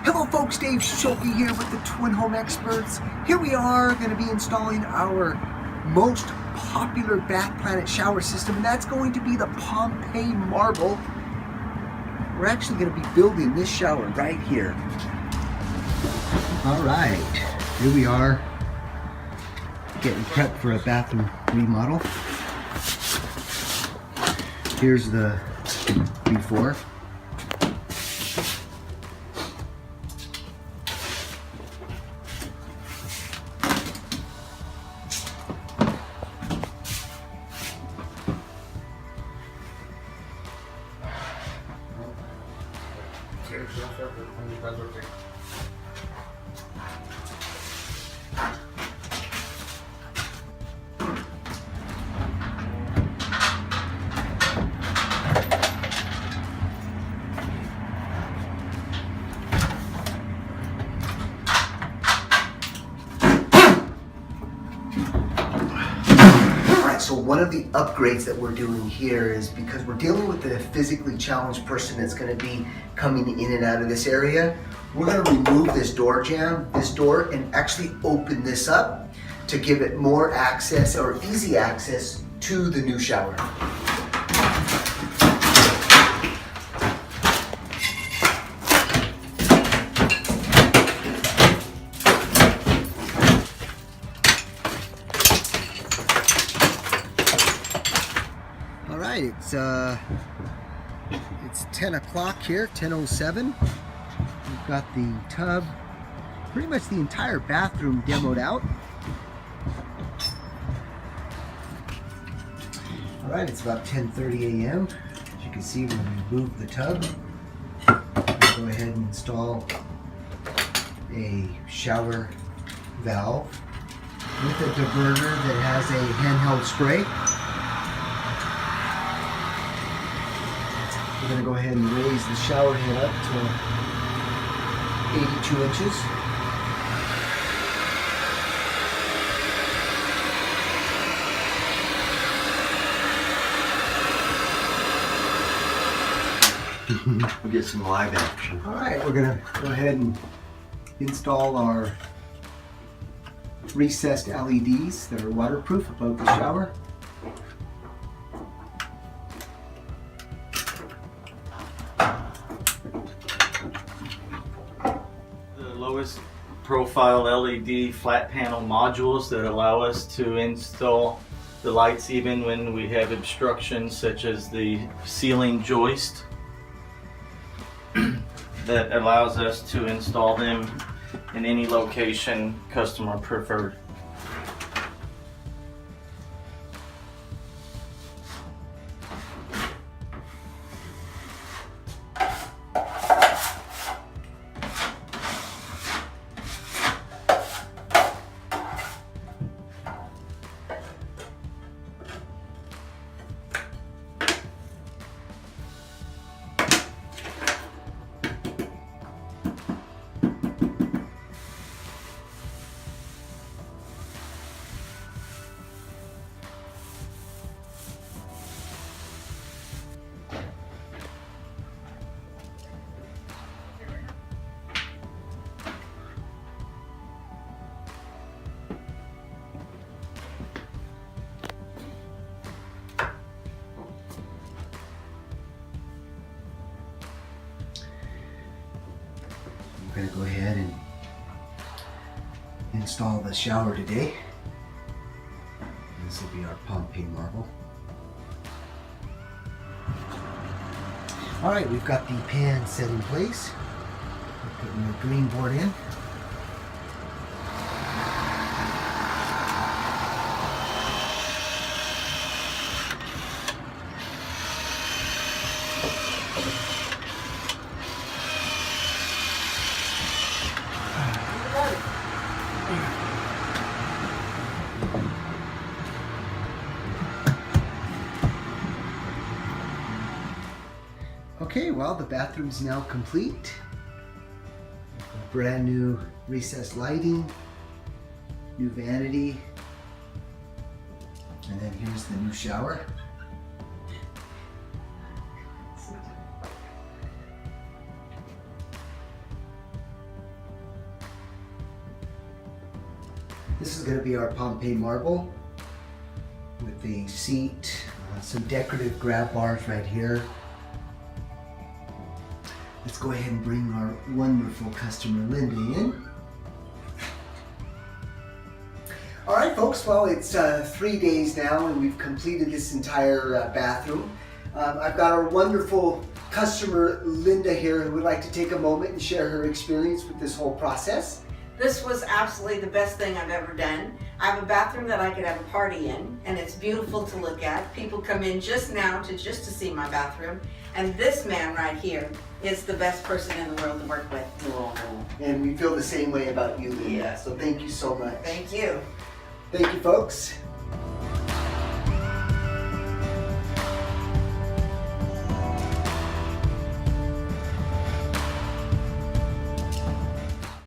Hello folks, Dave Shoki here with the Twin Home Experts. Here we are going to be installing our most popular Bath Planet shower system, and that's going to be the Pompeii marble. We're actually going to be building this shower right here. Alright, here we are getting prepped for a bathroom remodel. Here's the before. So one of the upgrades that we're doing here is because we're dealing with a physically challenged person that's going to be coming in and out of this area, we're going to remove this door jamb, and actually open this up to give it more access or easy access to the new shower. It's 10 o'clock here, 10:07. We've got the tub, pretty much the entire bathroom demoed out. All right, it's about 10:30 a.m. As you can see, we removed the tub. We'll go ahead and install a shower valve with a diverter that has a handheld spray. We're going to go ahead and raise the shower head up to 82 inches. We'll get some live action. All right, we're going to go ahead and install our recessed LEDs that are waterproof above the shower. Lowest profile LED flat panel modules that allow us to install the lights even when we have obstructions such as the ceiling joist that allows us to install them in any location customer preferred. We're going to go ahead and install the shower today. This will be our Pompeii marble. All right, we've got the pan set in place. We're putting the green board in. Okay, well, the bathroom's now complete. Brand new recessed lighting, new vanity, and then here's the new shower. This is going to be our Pompeii marble with the seat, some decorative grab bars right here. Let's go ahead and bring our wonderful customer Linda in. All right, folks, well, it's 3 days now and we've completed this entire bathroom. I've got our wonderful customer Linda here who would like to take a moment and share her experience with this whole process. This was absolutely the best thing I've ever done. I have a bathroom that I could have a party in, and it's beautiful to look at. People come in just now to see my bathroom, and this man right here is the best person in the world to work with. And we feel the same way about you, Linda. Yeah. So thank you so much. Thank you. Thank you, folks.